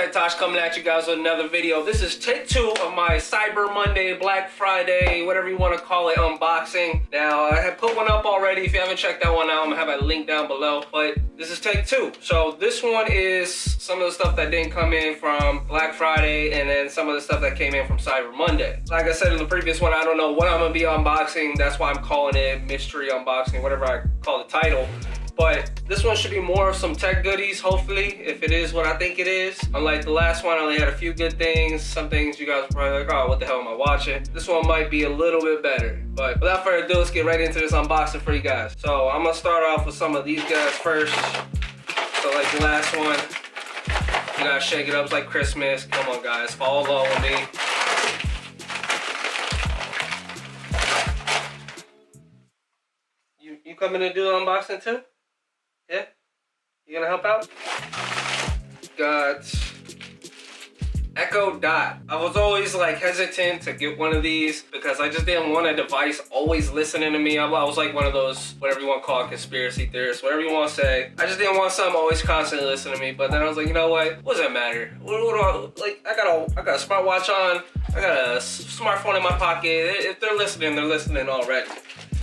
Tech Tosh coming at you guys with another video. This is take 2 of my Cyber Monday, Black Friday, whatever you want to call it, unboxing. Now, I have put one up already. If you haven't checked that one out, I'm going to have a link down below. But this is take 2. So this one is some of the stuff that didn't come in from Black Friday and then some of the stuff that came in from Cyber Monday. Like I said in the previous one, I don't know what I'm going to be unboxing. That's why I'm calling it mystery unboxing, whatever I call the title. But this one should be more of some tech goodies, hopefully, if it is what I think it is. Unlike the last one, I only had a few good things. Some things you guys are probably like, oh, what the hell am I watching? This one might be a little bit better. But without further ado, let's get right into this unboxing for you guys. So I'm gonna start off with some of these guys first. So like the last one, you gotta shake it up, it's like Christmas. Come on guys, follow along with me. You coming to do the unboxing too? Yeah? You gonna help out? Got Echo Dot. I was always like hesitant to get one of these because I just didn't want a device always listening to me. I was like one of those, whatever you want to call it, conspiracy theorists, whatever you want to say. I just didn't want something always constantly listening to me. But then I was like, you know what? What does that matter? What do I, like, I got a smartwatch on. I got a smartphone in my pocket. If they're listening already.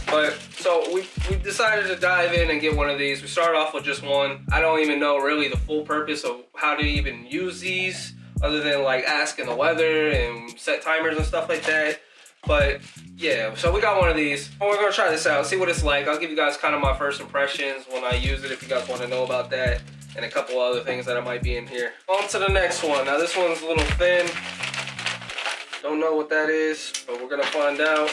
But so we decided to dive in and get one of these. We started off with just one. I don't even know really the full purpose of how to even use these other than like asking the weather and set timers and stuff like that. But yeah, so we got one of these. We're gonna try this out, see what it's like. I'll give you guys kind of my first impressions when I use it if you guys want to know about that and a couple other things that might be in here. On to the next one. Now this one's a little thin. Don't know what that is, but we're gonna find out.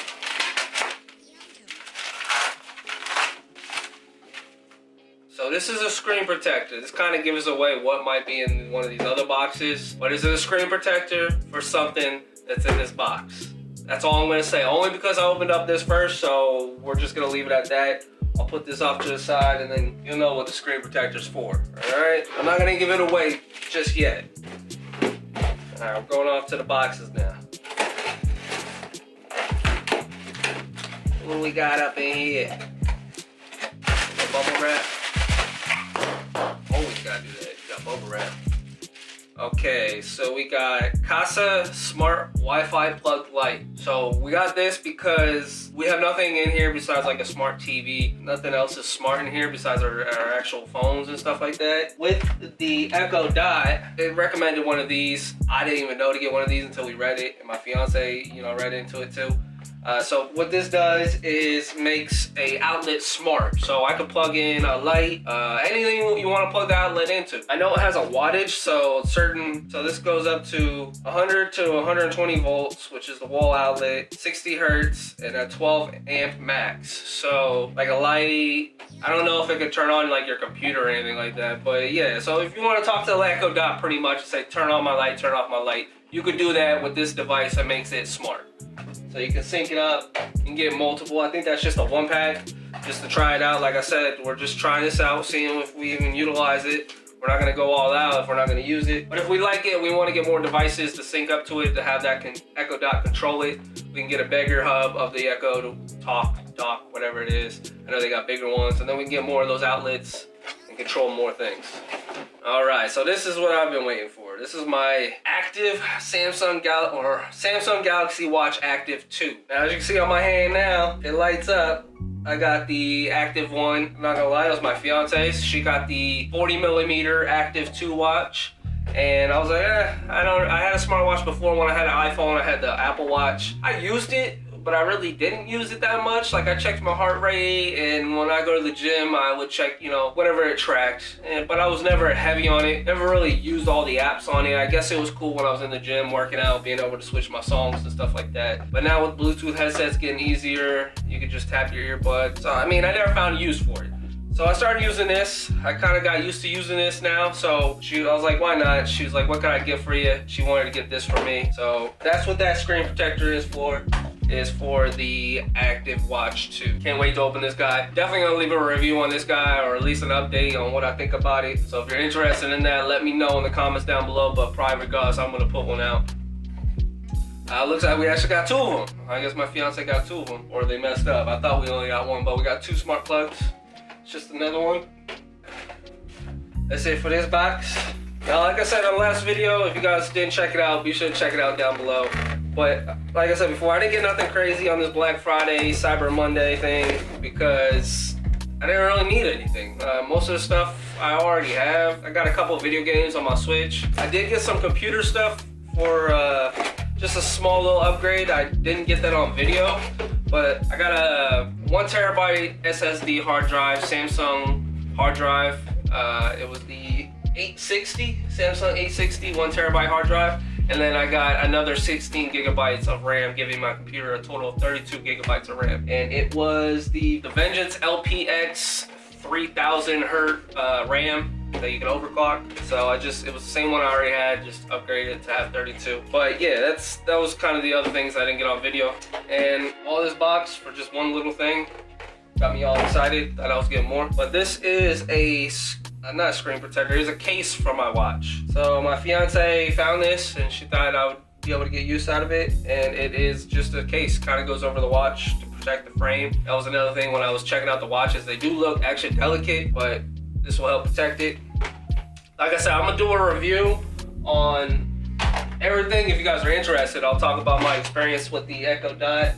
So this is a screen protector. This kind of gives away what might be in one of these other boxes. But is it a screen protector for something that's in this box? That's all I'm gonna say. Only because I opened up this first, so we're just gonna leave it at that. I'll put this off to the side and then you'll know what the screen protector's for, all right? I'm not gonna give it away just yet. All right, we're going off to the boxes now. What we got up in here? The bubble wrap. Always gotta do that. You got bubble wrap. Okay, so we got Kasa Smart Wi-Fi Plug Light. So we got this because we have nothing in here besides like a smart TV. Nothing else is smart in here besides our actual phones and stuff like that. With the Echo Dot, it recommended one of these. I didn't even know to get one of these until we read it, and my fiance, read into it too. So what this does is makes a outlet smart. So I can plug in a light, anything you want to plug the outlet into. I know it has a wattage, so this goes up to 100 to 120 volts, which is the wall outlet, 60 hertz, and a 12 amp max. So like a light, I don't know if it could turn on like your computer or anything like that, but yeah. So if you want to talk to the Echo Dot pretty much and say, turn on my light, turn off my light, you could do that with this device that makes it smart. So you can sync it up and get multiple. I think that's just a 1-pack, just to try it out. Like I said, we're just trying this out, seeing if we even utilize it. We're not gonna go all out if we're not gonna use it. But if we like it, we wanna get more devices to sync up to it, to have that Echo Dot control it. We can get a bigger hub of the Echo to talk, dock, whatever it is. I know they got bigger ones, and then we can get more of those outlets and control more things. All right, so this is what I've been waiting for. This is my active Samsung Galaxy Watch Active 2. Now, as you can see on my hand now, it lights up. I got the Active 1. I'm not gonna lie, that was my fiance's. She got the 40mm Active 2 watch. And I was like, I had a smartwatch before. When I had an iPhone, I had the Apple Watch. I used it, but I really didn't use it that much. Like I checked my heart rate, and when I go to the gym, I would check, whatever it tracked. But I was never heavy on it. Never really used all the apps on it. I guess it was cool when I was in the gym working out, being able to switch my songs and stuff like that. But now with Bluetooth headsets getting easier, you can just tap your earbuds. So I mean, I never found a use for it. So I started using this. I kind of got used to using this now. So I was like, why not? She was like, what can I get for you? She wanted to get this for me. So that's what that screen protector is for the Active Watch 2. Can't wait to open this guy. Definitely gonna leave a review on this guy, or at least an update on what I think about it. So if you're interested in that, let me know in the comments down below. But private guys, I'm gonna put one out. Looks like we actually got 2 of them. I guess my fiance got 2 of them, or they messed up. I thought we only got 1, but we got 2 smart plugs. It's just another one. That's it for this box. Now, like I said on the last video, if you guys didn't check it out, be sure to check it out down below. But like I said before, I didn't get nothing crazy on this Black Friday, Cyber Monday thing because I didn't really need anything. Most of the stuff I already have. I got a couple of video games on my Switch. I did get some computer stuff for just a small little upgrade. I didn't get that on video, but I got a 1 terabyte SSD hard drive, Samsung hard drive. It was the 860, Samsung 860, 1 terabyte hard drive. And then I got another 16 gigabytes of RAM, giving my computer a total of 32 gigabytes of RAM. And it was the Vengeance LPX 3000 hertz RAM that you can overclock. So it was the same one I already had, just upgraded to have 32. But yeah, that was kind of the other things I didn't get on video. And all this box for just one little thing got me all excited that I was getting more. But this is not a screen protector, it's a case for my watch. So my fiance found this and she thought I would be able to get use out of it, and it is just a case, kind of goes over the watch to protect the frame. That was another thing when I was checking out the watches. They do look actually delicate, but this will help protect it. Like I said, I'm gonna do a review on everything. If you guys are interested, I'll talk about my experience with the Echo Dot.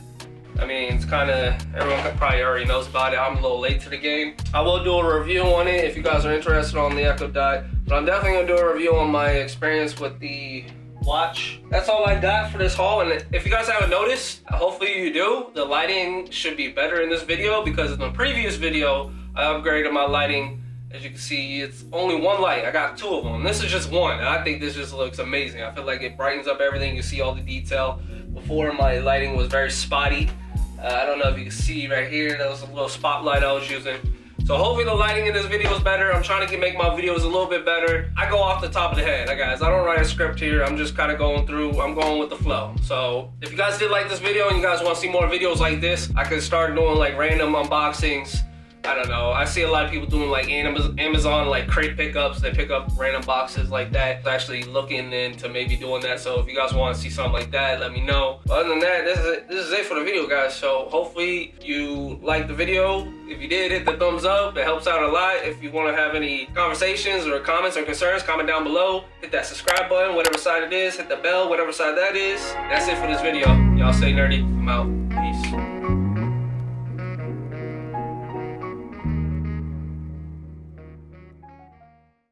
I mean, it's kind of, everyone probably already knows about it. I'm a little late to the game. I will do a review on it if you guys are interested on the Echo Dot, but I'm definitely gonna do a review on my experience with the watch. That's all I got for this haul. And if you guys haven't noticed, hopefully you do, the lighting should be better in this video, because in the previous video, I upgraded my lighting. As you can see, it's only one light. I got 2 of them. This is just one, and I think this just looks amazing. I feel like it brightens up everything. You see all the detail. Before, my lighting was very spotty. I don't know if you can see right here, that was a little spotlight I was using. So hopefully the lighting in this video is better. I'm trying to make my videos a little bit better. I go off the top of the head, guys. I don't write a script here. I'm just kind of going through, I'm going with the flow. So if you guys did like this video and you guys want to see more videos like this, I could start doing like random unboxings. I don't know. I see a lot of people doing like Amazon like crate pickups. They pick up random boxes like that. I'm actually looking into maybe doing that. So if you guys want to see something like that, let me know. But other than that, this is it for the video, guys. So hopefully you liked the video. If you did, hit the thumbs up. It helps out a lot. If you want to have any conversations or comments or concerns, comment down below. Hit that subscribe button, whatever side it is. Hit the bell, whatever side that is. That's it for this video. Y'all stay nerdy. I'm out.